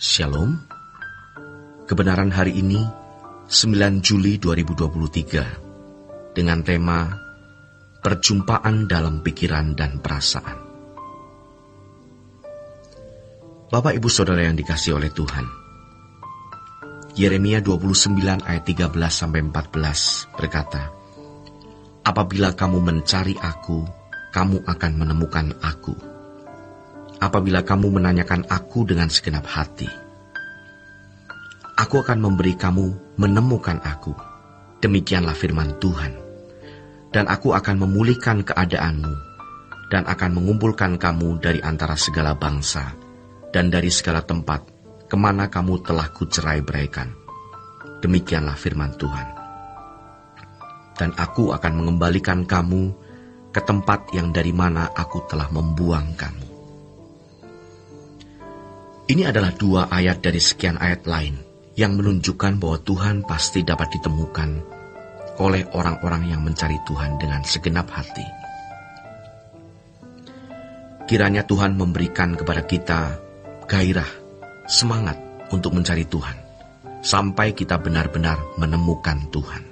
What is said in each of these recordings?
Shalom. Kebenaran hari ini 9 Juli 2023 dengan tema Perjumpaan dalam Pikiran dan Perasaan. Bapak Ibu Saudara yang dikasihi oleh Tuhan, Yeremia 29 ayat 13-14 berkata, "Apabila kamu mencari aku, kamu akan menemukan aku. Apabila kamu menanyakan aku dengan segenap hati, aku akan memberi kamu menemukan aku. Demikianlah firman Tuhan. Dan aku akan memulihkan keadaanmu, dan akan mengumpulkan kamu dari antara segala bangsa, dan dari segala tempat kemana kamu telah kucerai-beraikan. Demikianlah firman Tuhan. Dan aku akan mengembalikan kamu ke tempat yang dari mana aku telah membuang kamu." Ini adalah dua ayat dari sekian ayat lain yang menunjukkan bahwa Tuhan pasti dapat ditemukan oleh orang-orang yang mencari Tuhan dengan segenap hati. Kiranya Tuhan memberikan kepada kita gairah, semangat untuk mencari Tuhan, sampai kita benar-benar menemukan Tuhan.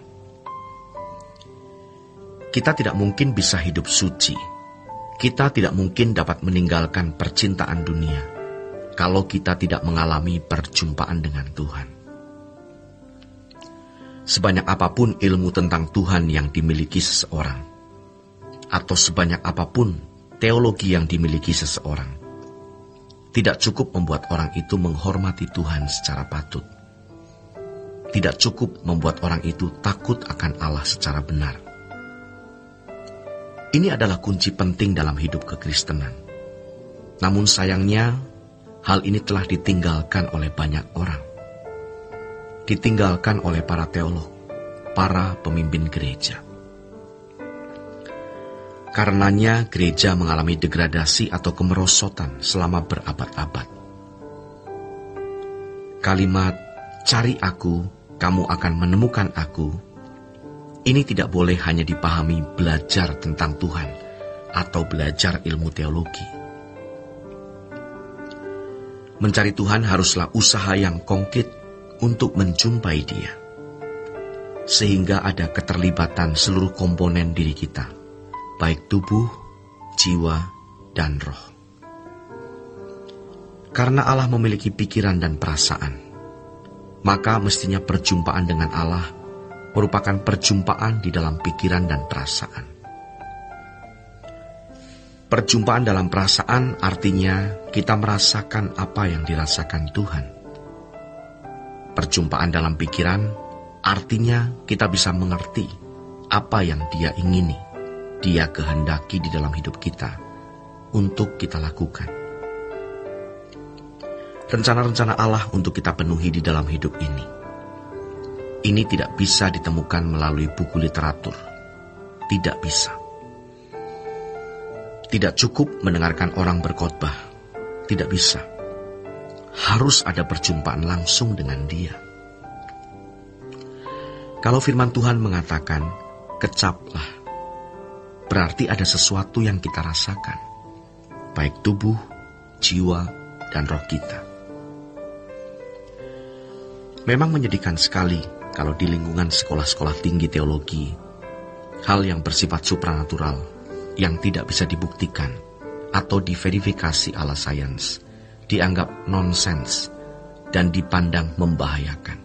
Kita tidak mungkin bisa hidup suci. Kita tidak mungkin dapat meninggalkan percintaan dunia kalau kita tidak mengalami perjumpaan dengan Tuhan. Sebanyak apapun ilmu tentang Tuhan yang dimiliki seseorang, atau sebanyak apapun teologi yang dimiliki seseorang, tidak cukup membuat orang itu menghormati Tuhan secara patut. Tidak cukup membuat orang itu takut akan Allah secara benar. Ini adalah kunci penting dalam hidup kekristenan. Namun sayangnya, hal ini telah ditinggalkan oleh banyak orang. Ditinggalkan oleh para teolog, para pemimpin gereja. Karenanya gereja mengalami degradasi atau kemerosotan selama berabad-abad. Kalimat, "Cari aku, kamu akan menemukan aku," ini tidak boleh hanya dipahami belajar tentang Tuhan atau belajar ilmu teologi. Mencari Tuhan haruslah usaha yang konkret untuk menjumpai Dia, sehingga ada keterlibatan seluruh komponen diri kita, baik tubuh, jiwa, dan roh. Karena Allah memiliki pikiran dan perasaan, maka mestinya perjumpaan dengan Allah merupakan perjumpaan di dalam pikiran dan perasaan. Perjumpaan dalam perasaan artinya kita merasakan apa yang dirasakan Tuhan. Perjumpaan dalam pikiran artinya kita bisa mengerti apa yang Dia ingini, Dia kehendaki di dalam hidup kita untuk kita lakukan. Rencana-rencana Allah untuk kita penuhi di dalam hidup ini. Ini tidak bisa ditemukan melalui buku literatur. Tidak bisa. Tidak cukup mendengarkan orang berkhotbah. Tidak bisa. Harus ada perjumpaan langsung dengan Dia. Kalau firman Tuhan mengatakan, "Kecaplah," berarti ada sesuatu yang kita rasakan, baik tubuh, jiwa, dan roh kita. Memang menyedihkan sekali kalau di lingkungan sekolah-sekolah tinggi teologi, hal yang bersifat supranatural, yang tidak bisa dibuktikan atau diverifikasi ala sains, dianggap nonsens dan dipandang membahayakan.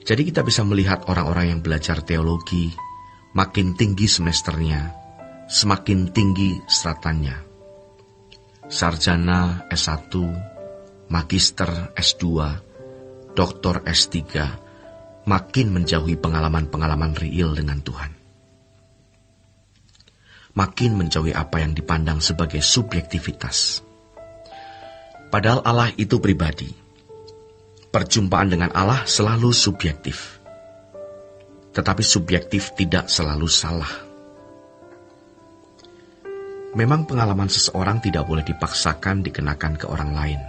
Jadi kita bisa melihat orang-orang yang belajar teologi, makin tinggi semesternya, semakin tinggi stratanya. Sarjana S1, magister S2, doktor S3, makin menjauhi pengalaman-pengalaman real dengan Tuhan. Makin menjauhi apa yang dipandang sebagai subjektivitas. Padahal Allah itu pribadi. Perjumpaan dengan Allah selalu subjektif. Tetapi subjektif tidak selalu salah. Memang pengalaman seseorang tidak boleh dipaksakan dikenakan ke orang lain,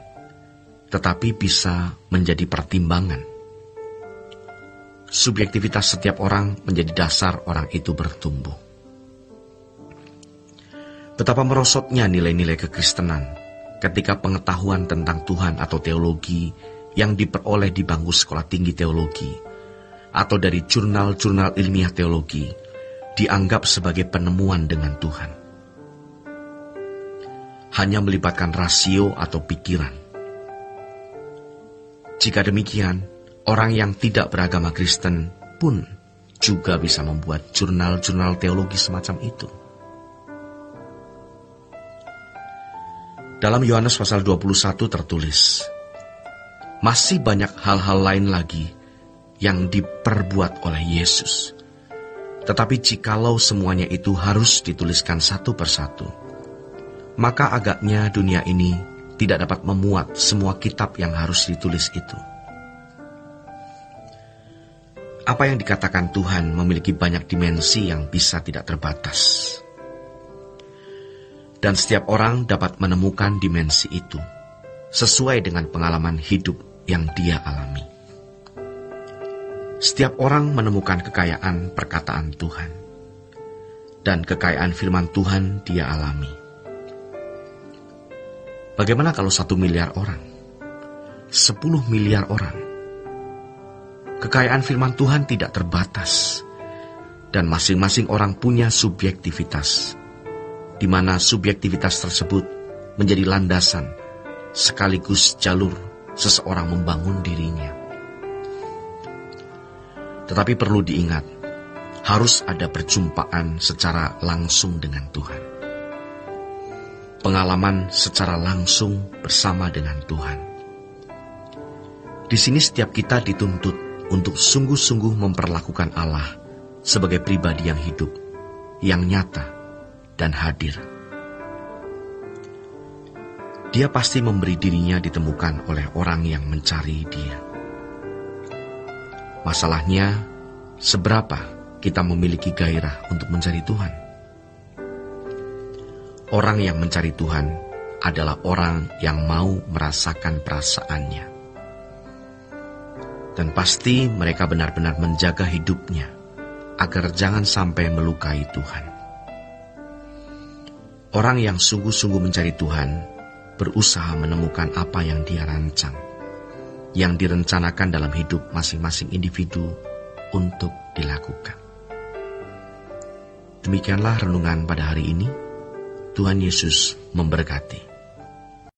tetapi bisa menjadi pertimbangan. Subjektivitas setiap orang menjadi dasar orang itu bertumbuh. Betapa merosotnya nilai-nilai kekristenan ketika pengetahuan tentang Tuhan atau teologi yang diperoleh di bangku sekolah tinggi teologi atau dari jurnal-jurnal ilmiah teologi dianggap sebagai penemuan dengan Tuhan. Hanya melibatkan rasio atau pikiran. Jika demikian, orang yang tidak beragama Kristen pun juga bisa membuat jurnal-jurnal teologi semacam itu. Dalam Yohanes pasal 21 tertulis, masih banyak hal-hal lain lagi yang diperbuat oleh Yesus. Tetapi jikalau semuanya itu harus dituliskan satu persatu, maka agaknya dunia ini tidak dapat memuat semua kitab yang harus ditulis itu. Apa yang dikatakan Tuhan memiliki banyak dimensi yang bisa tidak terbatas. Dan setiap orang dapat menemukan dimensi itu sesuai dengan pengalaman hidup yang dia alami. Setiap orang menemukan kekayaan perkataan Tuhan, dan kekayaan firman Tuhan dia alami. Bagaimana kalau 1 miliar orang, 10 miliar orang? Kekayaan firman Tuhan tidak terbatas, dan masing-masing orang punya subjektivitas, di mana subjektivitas tersebut menjadi landasan sekaligus jalur seseorang membangun dirinya. Tetapi perlu diingat, harus ada perjumpaan secara langsung dengan Tuhan. Pengalaman secara langsung bersama dengan Tuhan. Di sini setiap kita dituntut untuk sungguh-sungguh memperlakukan Allah sebagai pribadi yang hidup, yang nyata, dan hadir. Dia pasti memberi dirinya ditemukan oleh orang yang mencari Dia. Masalahnya, seberapa kita memiliki gairah untuk mencari Tuhan? Orang yang mencari Tuhan adalah orang yang mau merasakan perasaannya. Dan pasti mereka benar-benar menjaga hidupnya agar jangan sampai melukai Tuhan. Orang yang sungguh-sungguh mencari Tuhan berusaha menemukan apa yang dia rancang, yang direncanakan dalam hidup masing-masing individu untuk dilakukan. Demikianlah renungan pada hari ini. Tuhan Yesus memberkati.